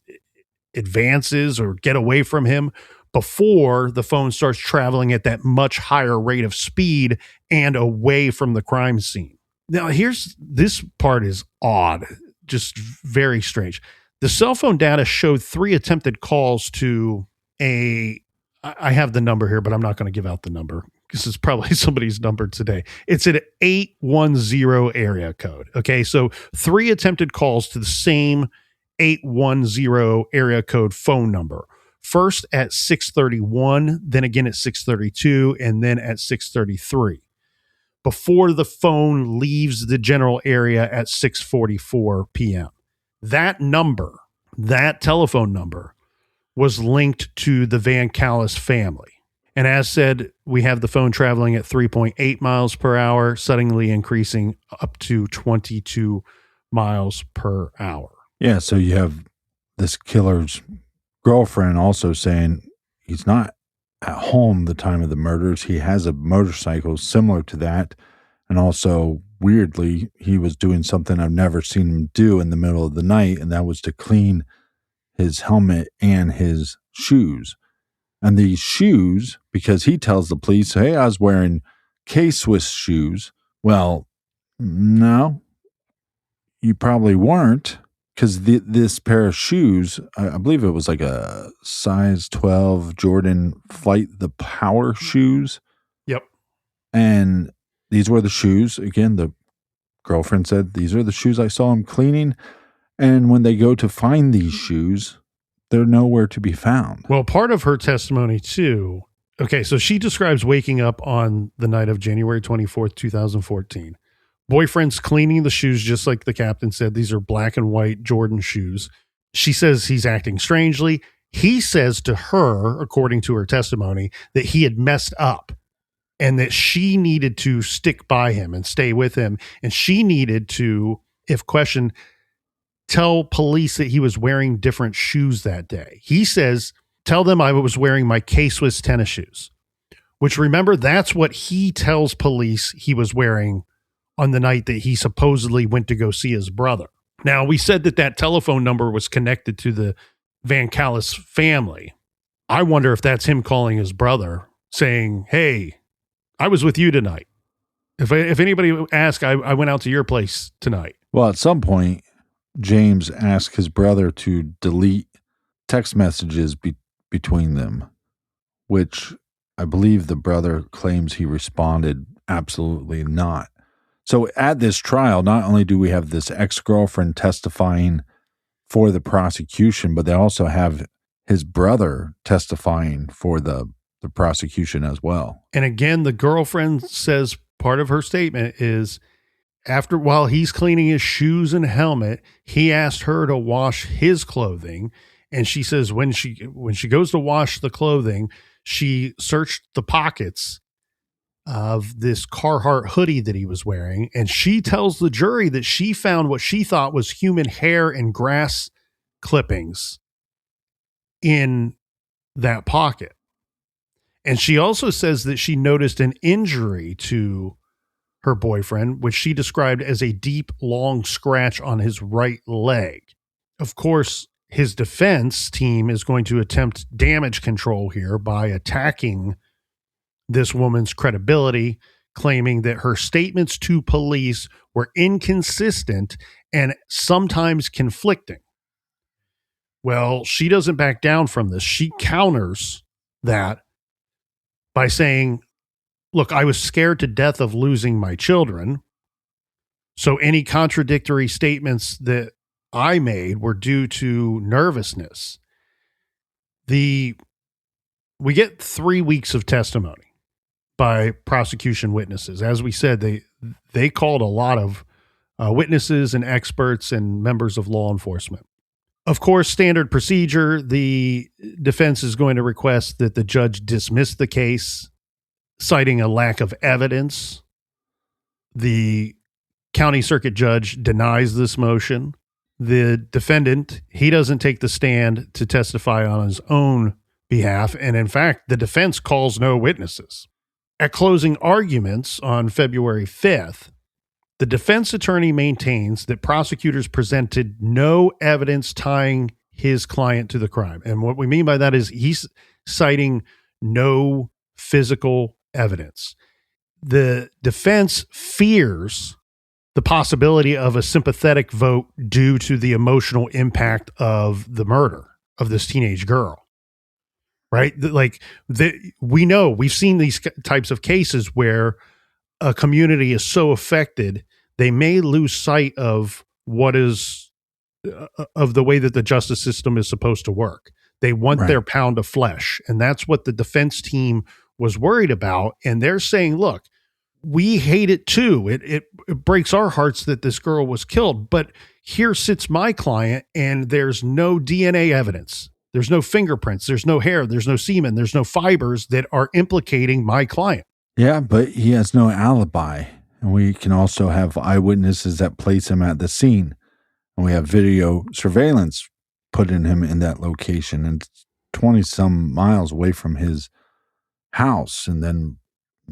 advances or get away from him before the phone starts traveling at that much higher rate of speed and away from the crime scene. Now, this part is odd, just very strange. The cell phone data showed 3 attempted calls to I have the number here, but I'm not going to give out the number. This is probably somebody's number today. It's an 810 area code. Okay. So 3 attempted calls to the same 810 area code phone number. First at 6:31, then again at 6:32, and then at 6:33. Before the phone leaves the general area at 6:44 p.m. That number, that telephone number, was linked to the Van Callis family. And as said, we have the phone traveling at 3.8 miles per hour, suddenly increasing up to 22 miles per hour. Yeah, so you have this killer's girlfriend also saying he's not at home the time of the murders. He has a motorcycle similar to that. And also, weirdly, he was doing something I've never seen him do in the middle of the night, and that was to clean his helmet and his shoes. And these shoes, because he tells the police, hey, I was wearing K-Swiss shoes. Well, no, you probably weren't. Because this pair of shoes, I believe it was like a size 12 Jordan Flight the Power shoes. Yep. And these were the shoes. Again, the girlfriend said, these are the shoes I saw him cleaning. And when they go to find these shoes, they're nowhere to be found. Well, part of her testimony too. Okay, so she describes waking up on the night of January 24th, 2014. Boyfriend's cleaning the shoes, just like the captain said. These are black and white Jordan shoes. She says he's acting strangely. He says to her, according to her testimony, that he had messed up and that she needed to stick by him and stay with him. And she needed to, if questioned, tell police that he was wearing different shoes that day. He says, tell them I was wearing my K-Swiss tennis shoes, which, remember, that's what he tells police he was wearing on the night that he supposedly went to go see his brother. Now, we said that telephone number was connected to the Van Callis family. I wonder if that's him calling his brother saying, hey, I was with you tonight. If anybody asks, I went out to your place tonight. Well, at some point, James asked his brother to delete text messages between them, which I believe the brother claims he responded absolutely not. So at this trial, not only do we have this ex-girlfriend testifying for the prosecution, but they also have his brother testifying for the prosecution as well. And again, the girlfriend says part of her statement is, while he's cleaning his shoes and helmet, he asked her to wash his clothing. And she says when she goes to wash the clothing, she searched the pockets of this Carhartt hoodie that he was wearing. And she tells the jury that she found what she thought was human hair and grass clippings in that pocket. And she also says that she noticed an injury to her boyfriend, which she described as a deep, long scratch on his right leg. Of course, his defense team is going to attempt damage control here by attacking this woman's credibility, claiming that her statements to police were inconsistent and sometimes conflicting. Well, she doesn't back down from this. She counters that by saying, look, I was scared to death of losing my children. So any contradictory statements that I made were due to nervousness. We get 3 weeks of testimony by prosecution witnesses. As we said, they called a lot of witnesses and experts and members of law enforcement. Of course, standard procedure, the defense is going to request that the judge dismiss the case, citing a lack of evidence. The county circuit judge denies this motion. The defendant, he doesn't take the stand to testify on his own behalf. And in fact, the defense calls no witnesses. At closing arguments on February 5th, the defense attorney maintains that prosecutors presented no evidence tying his client to the crime. And what we mean by that is he's citing no physical evidence. The defense fears the possibility of a sympathetic vote due to the emotional impact of the murder of this teenage girl. Right? We know, we've seen these types of cases where a community is so affected, they may lose sight of what is of the way that the justice system is supposed to work. They want their pound of flesh. And that's what the defense team was worried about. And they're saying, look, we hate it too. It breaks our hearts that this girl was killed. But here sits my client, and there's no DNA evidence. There's no fingerprints. There's no hair. There's no semen. There's no fibers that are implicating my client. Yeah, but he has no alibi. And we can also have eyewitnesses that place him at the scene. And we have video surveillance putting him in that location, and 20 some miles away from his house. And then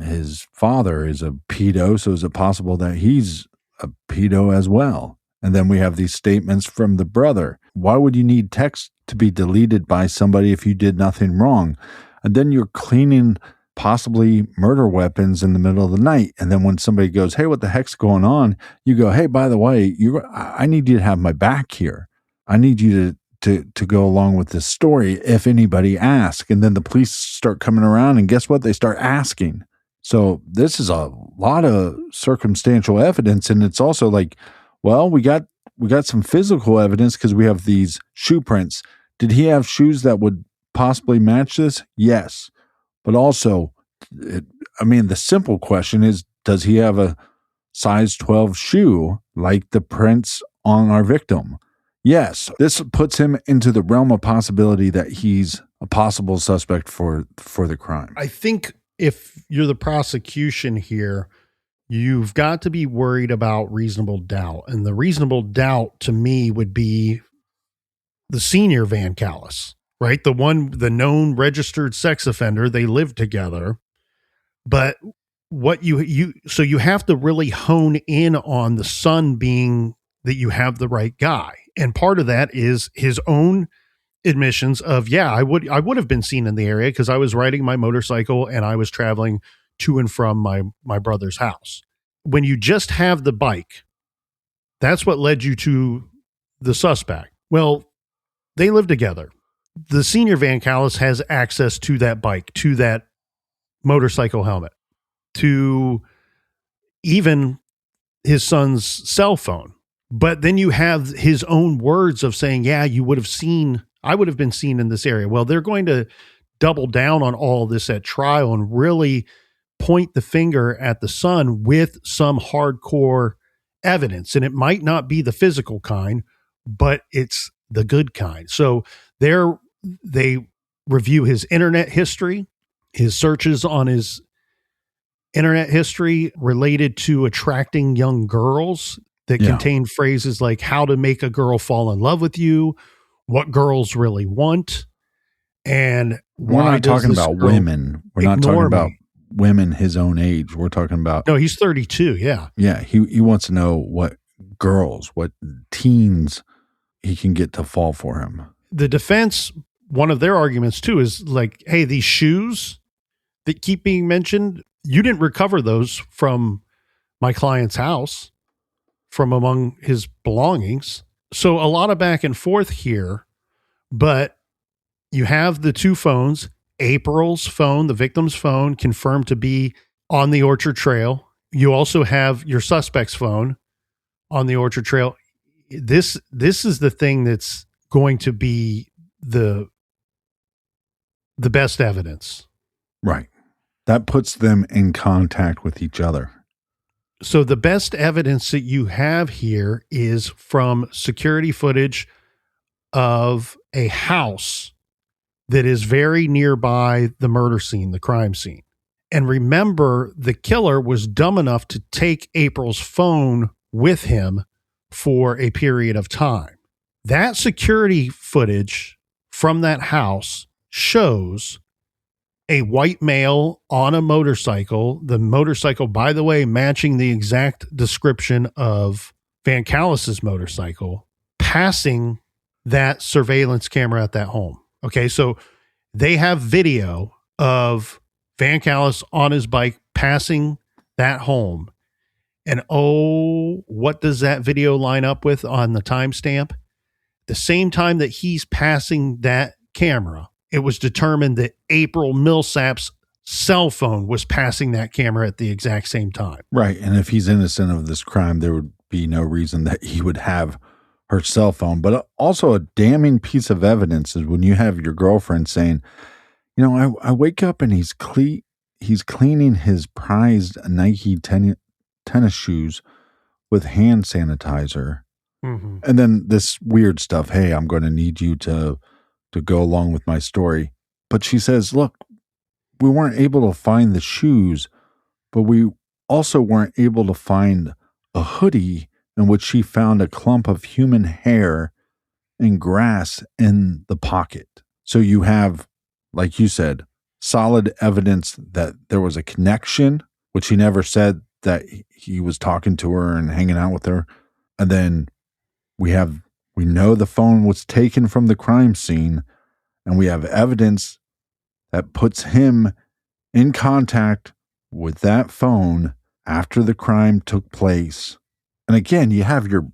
his father is a pedo. So is it possible that he's a pedo as well? And then we have these statements from the brother. Why would you need text to be deleted by somebody if you did nothing wrong? And then you're cleaning possibly murder weapons in the middle of the night. And then when somebody goes, hey, what the heck's going on? You go, hey, by the way, I need you to have my back here. I need you to go along with this story if anybody asks. And then the police start coming around, and guess what? They start asking. So this is a lot of circumstantial evidence. And it's also like, well, we got some physical evidence because we have these shoe prints. Did he have shoes that would possibly match this? Yes. But also, the simple question is, does he have a size 12 shoe like the prints on our victim? Yes. This puts him into the realm of possibility that he's a possible suspect for the crime. I think if you're the prosecution here, you've got to be worried about reasonable doubt. And the reasonable doubt to me would be the senior Van Callis, right? The known registered sex offender. They live together. But what so you have to really hone in on the son being that you have the right guy. And part of that is his own admissions of, I would have been seen in the area because I was riding my motorcycle and I was traveling to and from my brother's house. When you just have the bike, that's what led you to the suspect. Well, they live together. The senior Van Callis has access to that bike, to that motorcycle helmet, to even his son's cell phone. But then you have his own words of saying, I would have been seen in this area. Well, they're going to double down on all this at trial and really point the finger at the son with some hardcore evidence. And it might not be the physical kind, but it's the good kind. So they review his internet history, his searches on his internet history related to attracting young girls that contain phrases like how to make a girl fall in love with you, what girls really want. And we're not talking about women. We're not talking about women his own age. We're talking about... No, he's 32. Yeah. Yeah. He wants to know what girls, what teens he can get to fall for him. The defense, one of their arguments too, is like, hey, these shoes that keep being mentioned, you didn't recover those from my client's house, from among his belongings. So a lot of back and forth here, but you have the two phones, April's phone, the victim's phone, confirmed to be on the Orchard Trail. You also have your suspect's phone on the Orchard Trail. This is the thing that's going to be the best evidence. Right. That puts them in contact with each other. So the best evidence that you have here is from security footage of a house that is very nearby the murder scene, the crime scene. And remember, the killer was dumb enough to take April's phone with him for a period of time. That security footage from that house shows a white male on a motorcycle, the motorcycle, by the way, matching the exact description of Van Callis's motorcycle, passing that surveillance camera at that home. Okay, so they have video of Van Callis on his bike passing that home. And what does that video line up with on the timestamp? The same time that he's passing that camera, it was determined that April Millsap's cell phone was passing that camera at the exact same time. Right. And if he's innocent of this crime, there would be no reason that he would have her cell phone. But also a damning piece of evidence is when you have your girlfriend saying, I wake up and he's cleaning his prized Nike tennis shoes with hand sanitizer. Mm-hmm. And then this weird stuff, hey, I'm going to need you to go along with my story. But she says, look, we weren't able to find the shoes, but we also weren't able to find a hoodie in which she found a clump of human hair and grass in the pocket. So you have, like you said, solid evidence that there was a connection, which he never said that he was talking to her and hanging out with her. And then we know the phone was taken from the crime scene, and we have evidence that puts him in contact with that phone after the crime took place. And again, you have your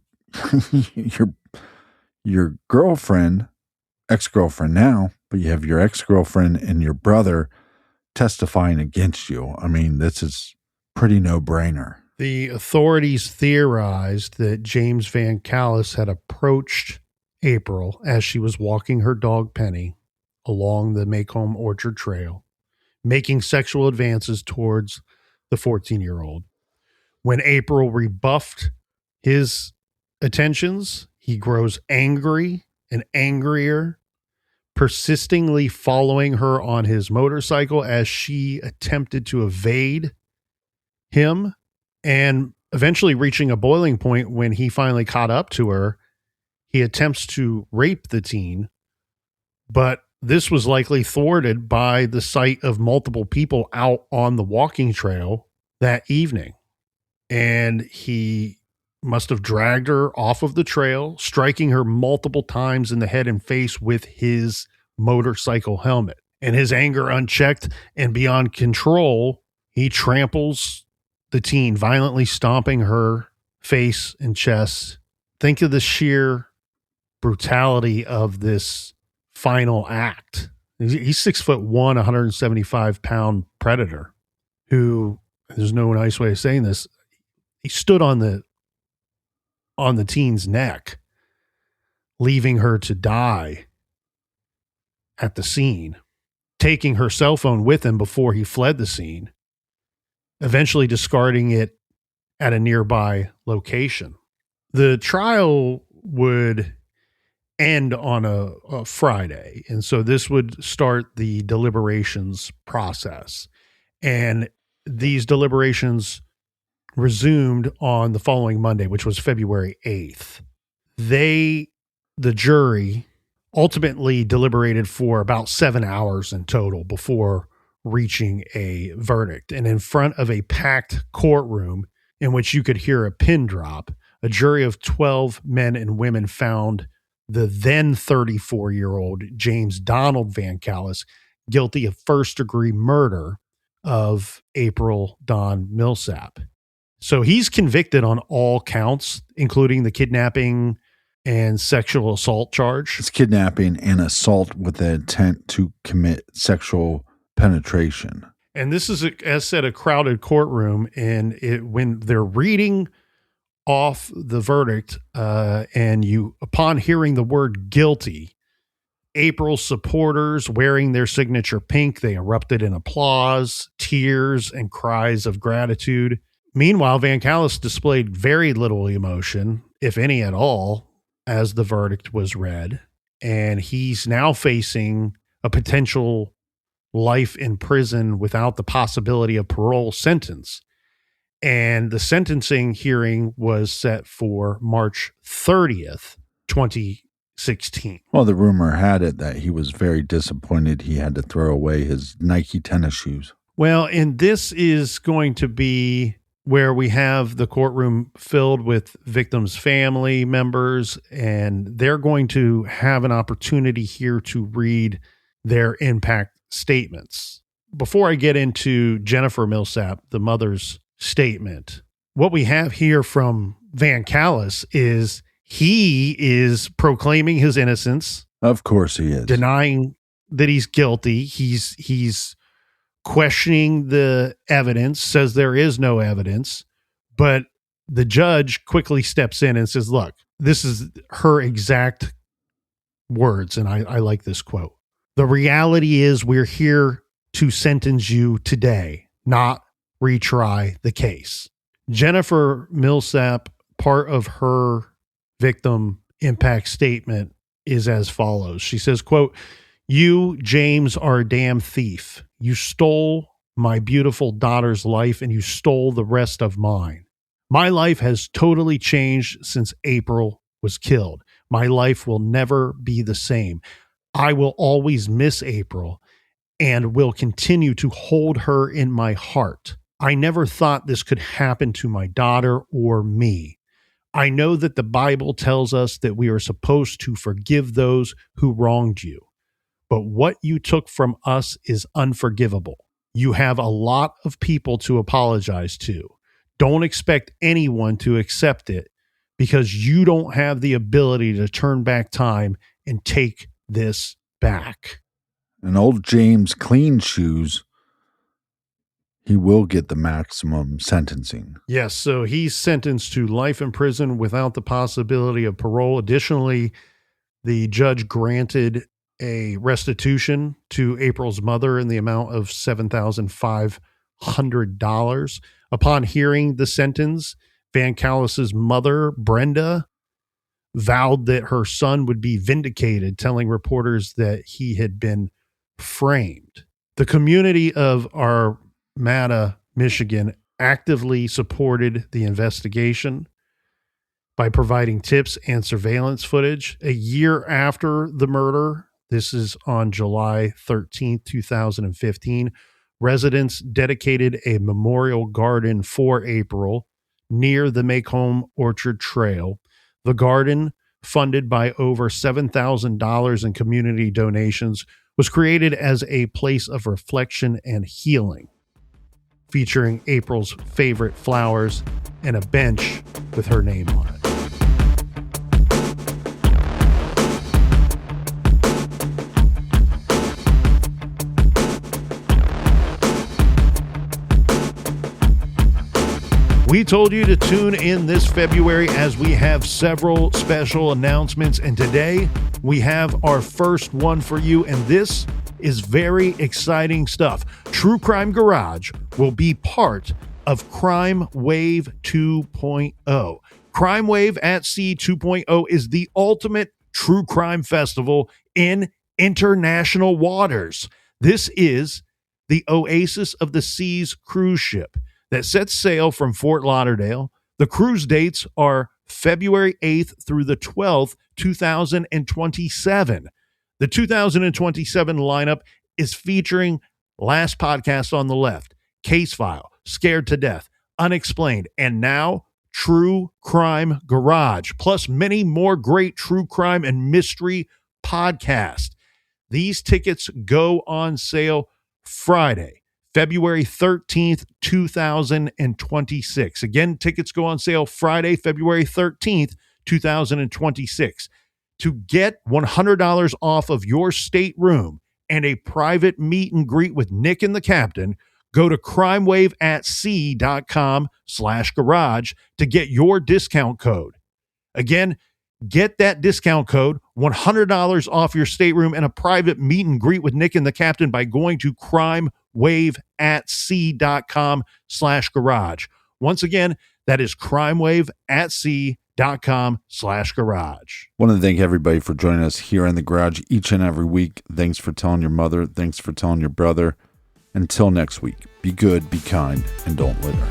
your girlfriend, ex-girlfriend now, but you have your ex-girlfriend and your brother testifying against you. I mean, this is pretty no-brainer. The authorities theorized that James Van Callis had approached April as she was walking her dog Penny along the Maycomb Orchard Trail, making sexual advances towards the 14-year-old. When April rebuffed his attentions, he grows angry and angrier, persistingly following her on his motorcycle as she attempted to evade him, and eventually reaching a boiling point when he finally caught up to her. He attempts to rape the teen, but this was likely thwarted by the sight of multiple people out on the walking trail that evening. And he must have dragged her off of the trail, striking her multiple times in the head and face with his motorcycle helmet. And his anger unchecked and beyond control, he tramples the teen, violently stomping her face and chest. Think of the sheer brutality of this final act. He's 6'1", 175-pound predator who, there's no nice way of saying this, he stood on the teen's neck, leaving her to die at the scene, taking her cell phone with him before he fled the scene, eventually discarding it at a nearby location. The trial would end on a Friday, and so this would start the deliberations process. And these deliberations resumed on the following Monday, which was February 8th. The jury ultimately deliberated for about 7 hours in total before reaching a verdict. And in front of a packed courtroom in which you could hear a pin drop, a jury of 12 men and women found the then 34-year-old James Donald Van Callis guilty of first-degree murder of April Dawn Millsap. So he's convicted on all counts, including the kidnapping and sexual assault charge. It's kidnapping and assault with the intent to commit sexual penetration. And this is, as said, a crowded courtroom. And when they're reading off the verdict, and upon hearing the word guilty, April's supporters, wearing their signature pink, they erupted in applause, tears, and cries of gratitude. Meanwhile, Van Callis displayed very little emotion, if any at all, as the verdict was read. And he's now facing a potential life in prison without the possibility of parole sentence. And the sentencing hearing was set for March 30th, 2016. Well, the rumor had it that he was very disappointed he had to throw away his Nike tennis shoes. Well, and this is going to be where we have the courtroom filled with victims' family members, and they're going to have an opportunity here to read their impact statements. Before I get into Jennifer Millsap, the mother's statement, what we have here from Van Callis is he is proclaiming his innocence. Of course he is. Denying that he's guilty. He's questioning the evidence, says there is no evidence, but the judge quickly steps in and says, look, this is her exact words, and I like this quote. The reality is we're here to sentence you today, not retry the case. Jennifer Millsap, part of her victim impact statement is as follows. She says, quote, "You, James, are a damn thief. You stole my beautiful daughter's life and you stole the rest of mine. My life has totally changed since April was killed. My life will never be the same. I will always miss April and will continue to hold her in my heart. I never thought this could happen to my daughter or me. I know that the Bible tells us that we are supposed to forgive those who wronged you. But what you took from us is unforgivable. You have a lot of people to apologize to. Don't expect anyone to accept it because you don't have the ability to turn back time and take this back." And old James Clean Shoes, he will get the maximum sentencing. Yes, so he's sentenced to life in prison without the possibility of parole. Additionally, the judge granted a restitution to April's mother in the amount of $7,500. Upon hearing the sentence, Van Callis's mother, Brenda, vowed that her son would be vindicated, telling reporters that he had been framed. The community of Armada, Michigan, actively supported the investigation by providing tips and surveillance footage. A year after the murder, this is on July 13th, 2015, residents dedicated a memorial garden for April near the Macomb Orchard Trail. The garden, funded by over $7,000 in community donations, was created as a place of reflection and healing, featuring April's favorite flowers and a bench with her name on it. We told you to tune in this February as we have several special announcements, and today we have our first one for you, and this is very exciting stuff. True Crime Garage will be part of Crime Wave 2.0. Crime Wave at Sea 2.0 is the ultimate true crime festival in international waters. This is the Oasis of the Seas cruise ship that sets sail from Fort Lauderdale. The cruise dates are February 8th through the 12th, 2027. The 2027 lineup is featuring Last Podcast on the Left, Case File, Scared to Death, Unexplained, and now True Crime Garage, plus many more great true crime and mystery podcasts. These tickets go on sale Friday, February 13th, 2026. Again, tickets go on sale Friday, February 13th, 2026. To get $100 off of your stateroom and a private meet and greet with Nick and the captain, go to crimewaveatsea.com/garage to get your discount code. Again, get that discount code, $100 off your stateroom and a private meet and greet with Nick and the captain by going to crimewaveatsea.com/garage. Once again, that is crimewaveatsea.com/garage. Want to thank everybody for joining us here in the garage each and every week. Thanks for telling your mother. Thanks for telling your brother. Until next week, be good, be kind, and don't litter.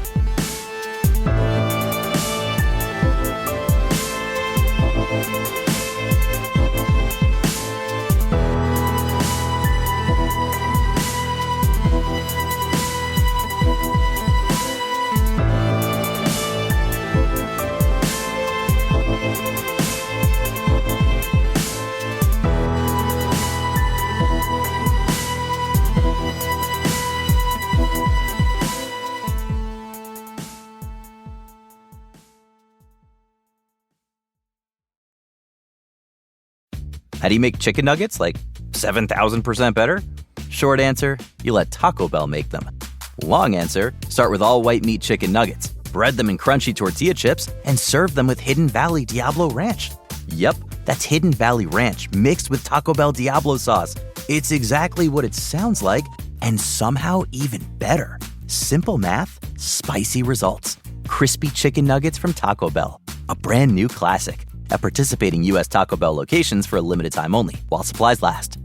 How do you make chicken nuggets like 7,000% better? Short answer, you let Taco Bell make them. Long answer, start with all white meat chicken nuggets. bread them in crunchy tortilla chips, and serve them with Hidden Valley Diablo Ranch. Yep, that's Hidden Valley Ranch mixed with Taco Bell Diablo sauce. It's exactly what it sounds like, and somehow even better. Simple math, spicy results. Crispy chicken nuggets from Taco Bell. A brand new classic. At participating U.S. Taco Bell locations for a limited time only, while supplies last.